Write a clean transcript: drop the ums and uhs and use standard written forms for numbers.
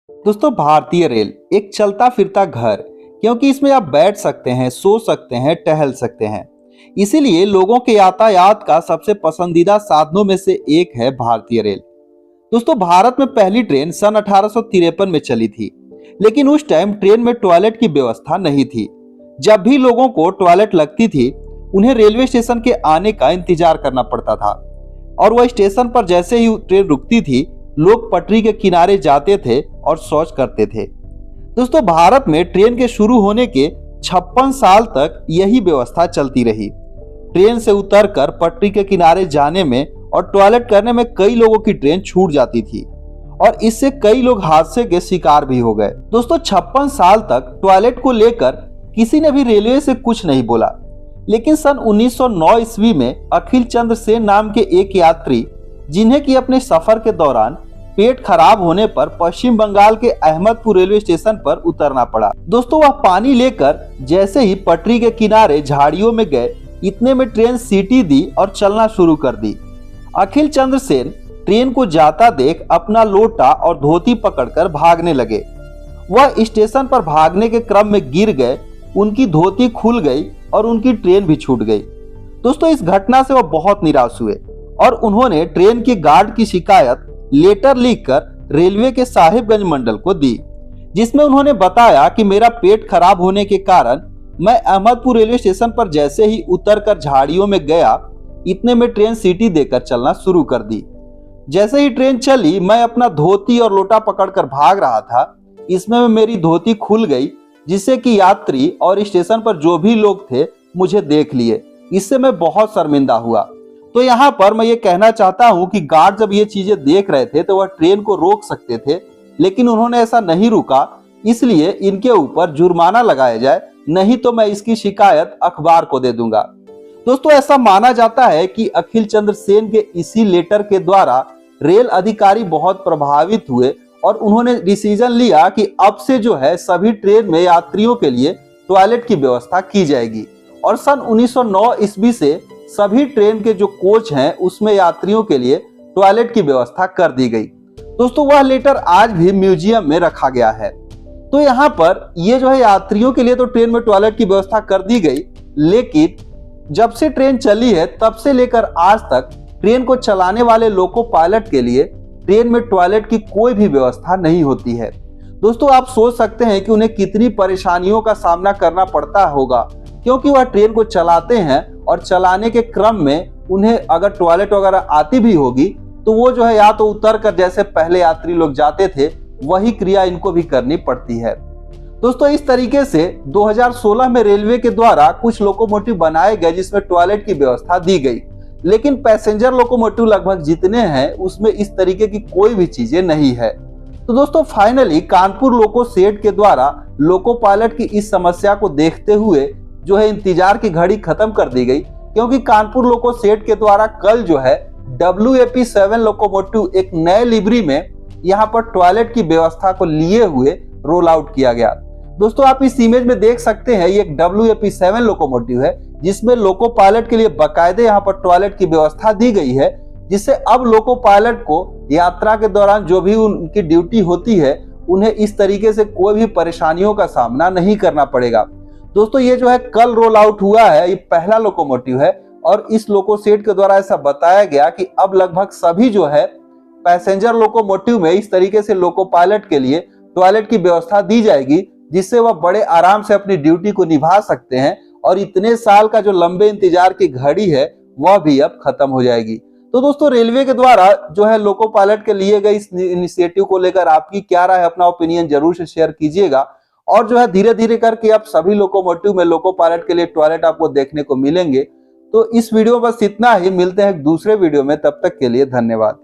दोस्तों, भारतीय रेल एक चलता फिरता घर, क्योंकि इसमें आप बैठ सकते हैं, सो सकते हैं, टहल सकते हैं। इसीलिए लोगों के यातायात का सबसे पसंदीदा साधनों में से एक है भारतीय रेल। दोस्तों, भारत में पहली ट्रेन सन 1853 में चली थी, लेकिन उस टाइम ट्रेन में टॉयलेट की व्यवस्था नहीं थी। जब भी लोगों को टॉयलेट लगती थी, उन्हें रेलवे स्टेशन के आने का इंतजार करना पड़ता था, और वह स्टेशन पर जैसे ही ट्रेन रुकती थी, लोग पटरी के किनारे जाते थे और शौच करते थे। दोस्तों, भारत में ट्रेन के शुरू होने के 56 साल तक यही व्यवस्था चलती रही। ट्रेन से उतरकर पटरी के किनारे जाने में और टॉयलेट करने में कई लोगों की ट्रेन छूट जाती थी, और इससे कई लोग हादसे के शिकार भी हो गए। दोस्तों, 56 साल तक टॉयलेट को लेकर किसी ने भी रेलवे से कुछ नहीं बोला, लेकिन सन 1909 ईस्वी में अखिल चंद्र सेन नाम के एक यात्री, जिन्हें कि अपने सफर के दौरान पेट खराब होने पर पश्चिम बंगाल के अहमदपुर रेलवे स्टेशन पर उतरना पड़ा। दोस्तों, वह पानी लेकर जैसे ही पटरी के किनारे झाड़ियों में गए, इतने में ट्रेन सीटी दी और चलना शुरू कर दी। अखिल चंद्र सेन ट्रेन को जाता देख अपना लोटा और धोती पकड़कर भागने लगे। वह स्टेशन पर भागने के क्रम में गिर गए, उनकी धोती खुल गई और उनकी ट्रेन भी छूट गई। दोस्तों, इस घटना से वह बहुत निराश हुए और उन्होंने ट्रेन के गार्ड की शिकायत लेटर लिखकर रेलवे के साहिबगंज मंडल को दी, जिसमें उन्होंने बताया कि मेरा पेट खराब होने के कारण मैं अहमदपुर रेलवे स्टेशन पर जैसे ही उतरकर झाड़ियों में गया, इतने में ट्रेन सीटी देकर चलना शुरू कर दी। जैसे ही ट्रेन चली, मैं अपना धोती और लोटा पकड़कर भाग रहा था। इसमें मेरी धोती खुल गई, जिससे कि यात्री और स्टेशन पर जो भी लोग थे मुझे देख लिए। इससे मैं बहुत शर्मिंदा हुआ। तो यहाँ पर मैं ये कहना चाहता हूँ कि गार्ड जब ये चीजें देख रहे थे तो वह ट्रेन को रोक सकते थे, लेकिन उन्होंने ऐसा नहीं रुका। इसलिए इनके ऊपर जुर्माना लगाया जाए, नहीं तो मैं इसकी शिकायत अखबार को दे दूंगा। दोस्तों, ऐसा माना जाता है कि अखिल चंद्र सेन के इसी लेटर के द्वारा रेल अधिकारी बहुत प्रभावित हुए और उन्होंने डिसीजन लिया कि अब से जो है सभी ट्रेन में यात्रियों के लिए टॉयलेट की व्यवस्था की जाएगी। और सन 1909 ईस्वी से सभी ट्रेन के जो कोच हैं उसमें यात्रियों के लिए टॉयलेट की व्यवस्था कर दी गई। दोस्तों, वह लेटर आज भी म्यूजियम में रखा गया है। तो यहाँ पर ये जो है यात्रियों के लिए तो ट्रेन में टॉयलेट की व्यवस्था कर दी गई, लेकिन जब से ट्रेन चली है तब से लेकर आज तक ट्रेन को चलाने वाले लोको पायलट के लिए ट्रेन में टॉयलेट की कोई भी व्यवस्था नहीं होती है। दोस्तों, आप सोच सकते हैं कि उन्हें कितनी परेशानियों का सामना करना पड़ता होगा, क्योंकि वह ट्रेन को चलाते हैं और चलाने के क्रम में उन्हें अगर टॉयलेट वगैरह आती भी होगी तो वो जो है या तो उतर कर जैसे पहले यात्री लोग जाते थे वही क्रिया इनको भी करनी पड़ती है। दोस्तों, इस तरीके से 2016 में रेलवे के द्वारा कुछ लोकोमोटिव बनाए गए जिसमें टॉयलेट की व्यवस्था दी गई, लेकिन पैसेंजर लोकोमोटिव लगभग जितने हैं उसमें इस तरीके की कोई भी चीजें नहीं है। तो दोस्तों, फाइनली कानपुर लोको शेड के द्वारा लोको पायलट की इस समस्या को देखते हुए जो है इंतजार की घड़ी खत्म कर दी गई, क्योंकि कानपुर लोको शेड के द्वारा कल जो है WAP7 लोकोमोटिव एक नए लिवरी में यहाँ पर टॉयलेट की व्यवस्था को लिए हुए रोल आउट किया गया। दोस्तों, आप इस इमेज में देख सकते हैं, ये एक WAP7 लोकोमोटिव है जिसमें लोको पायलट के लिए बाकायदे यहाँ पर टॉयलेट की व्यवस्था दी गई है, जिससे अब लोको पायलट को यात्रा के दौरान जो भी उनकी ड्यूटी होती है उन्हें इस तरीके से कोई भी परेशानियों का सामना नहीं करना पड़ेगा। दोस्तों, ये जो है कल रोल आउट हुआ है, ये पहला लोकोमोटिव है और इस लोको शेड के द्वारा ऐसा बताया गया कि अब लगभग सभी जो है पैसेंजर लोकोमोटिव में इस तरीके से लोको पायलट के लिए टॉयलेट की व्यवस्था दी जाएगी, जिससे वह बड़े आराम से अपनी ड्यूटी को निभा सकते हैं और इतने साल का जो लंबे इंतजार की घड़ी है वह भी अब खत्म हो जाएगी। तो दोस्तों, रेलवे के द्वारा जो है लोको पायलट के लिए गए इस इनिशिएटिव को लेकर आपकी क्या राय है, अपना ओपिनियन जरूर से शेयर कीजिएगा। और जो है धीरे धीरे करके अब सभी लोकोमोटिव में लोको पायलट के लिए टॉयलेट आपको देखने को मिलेंगे। तो इस वीडियो में बस इतना ही, मिलते हैं एक दूसरे वीडियो में, तब तक के लिए धन्यवाद।